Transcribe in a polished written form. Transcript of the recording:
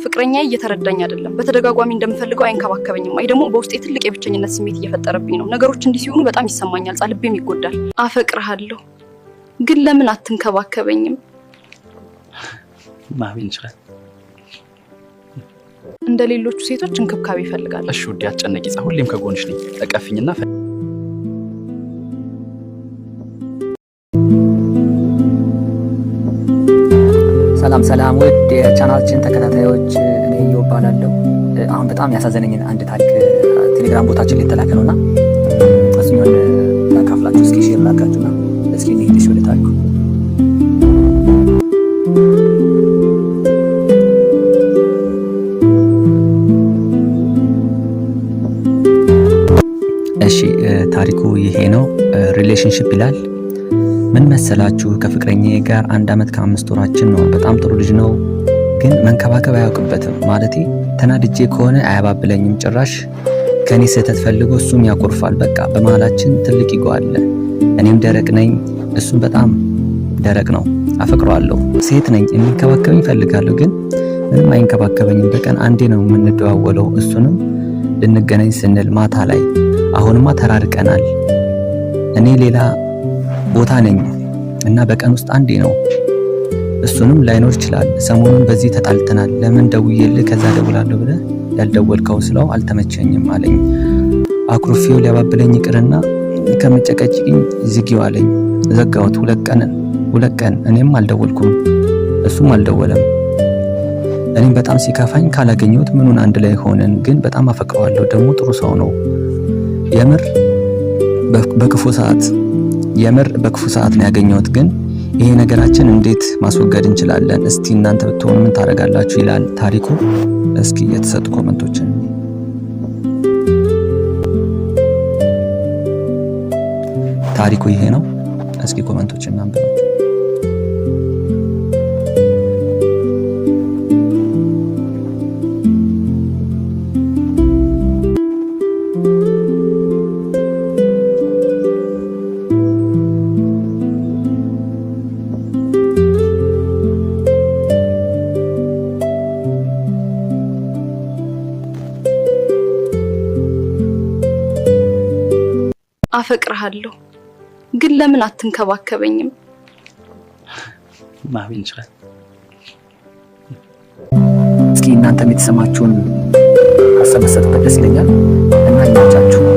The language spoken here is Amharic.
ፍቅረኛዬ እየተረዳኝ አይደለም። በተደጋጋሚ እንደምፈልገው አይንከባከበኝም። አይ ደግሞ በውስጤ ትልቅ የብቸኝነት ስሜት እየፈጠረብኝ ነው። ነገሮች እንዲህ ሲሆኑ በጣም ይሰማኛል። ልቤም ይጎዳል። አፈቅርሃለሁ ግን ለምን አትንከባከበኝም? ማብኝ ይችላል። እንደ ሌሎቹ ሴቶች እንክብካቤ ይፈልጋል። እሺ ውዴ አትጨነቂ፣ ሁሌም ከጎንሽ ነኝ። ተቀፍኝና ሰላም ውድ የቻናላችን ተከታታዮች፣ እኔ ይወባላለሁ። አሁን በጣም ያሳዘነኝን አንድ ታሪክ ቴሌግራም ቦታችን ላይ ተላከ ነውና እሱን ታካፍላችሁ እስኪ ሼር ላድርጋችሁና እስኪ እንሂድ ወደ ታሪኩ። እሺ ታሪኩ ይሄ ነው። ሪሌሽንሺፕ ይላል። ምን መሰላችሁ? ከፍቅረኛዬ ጋር 1 ዓመት ከ5 ወራችን ነው። በጣም ጥሩ ልጅ ነው፣ ግን መንከባከብ አያውቅበትም። ማለቴ ተናድጄ ከሆነ አያባብለኝም። ጭራሽ ከኔ ስህተት ፈልጎ እሱም ያኮርፋል። በቃ በመሃላችን ትልቅ ኢጎ አለ። እኔም ደረቅ ነኝ፣ እሱም በጣም ደረቅ ነው። አፈቅረዋለሁ። ሴት ነኝ፣ የሚንከባከበኝ እፈልጋለሁ፣ ግን ምንም አይንከባከበኝም። በቀን አንዴ ነው የምንደዋወለው፣ እሱንም ልንገናኝ ስንል ማታ ላይ። አሁንማ ተራርቀናል። እኔ ሌላ ቦታ ነኝ እና በቀን ውስጥ አንዴ ነው፣ እሱንም ላይኖር ይችላል። ሰሞኑን በዚህ ተጣልተናል። ለምን ደውዬልህ ከዛ ደውላለሁ ብለህ ያልደወልከው ስለው አልተመቸኝም አለኝ። አኩርፌው ሊያባብለኝ ይቅርና ከመጨቀጭቅኝ ዝጊው አለኝ። ዘጋሁት። 2 ቀን እኔም አልደወልኩም፣ እሱም አልደወለም። እኔም በጣም ሲከፋኝ ካላገኘሁት ምኑን አንድ ላይ ሆነን፣ ግን በጣም አፈቅረዋለሁ። ደግሞ ጥሩ ሰው ነው። የምር በክፉ ሰዓት ነው ያገኘሁት። ግን ይሄ ነገራችን እንዴት ማስወገድ እንችላለን? እስቲ እናንተ ብትሆኑ ምን ታደርጋላችሁ? ይላል ታሪኩ። እስኪ የተሰጡ ኮሜንቶችን ታሪኩ ይሄ ነው። እስኪ ኮሜንቶችን እናንብባቸው። አፈቅርሃለሁ ግን ለምን አትንከባከበኝም? ማብኝ ይችላል። እስኪ እናንተም የተሰማችሁን ሀሳብ መስጠት ደስ ይለኛል እና ይመቻችሁ።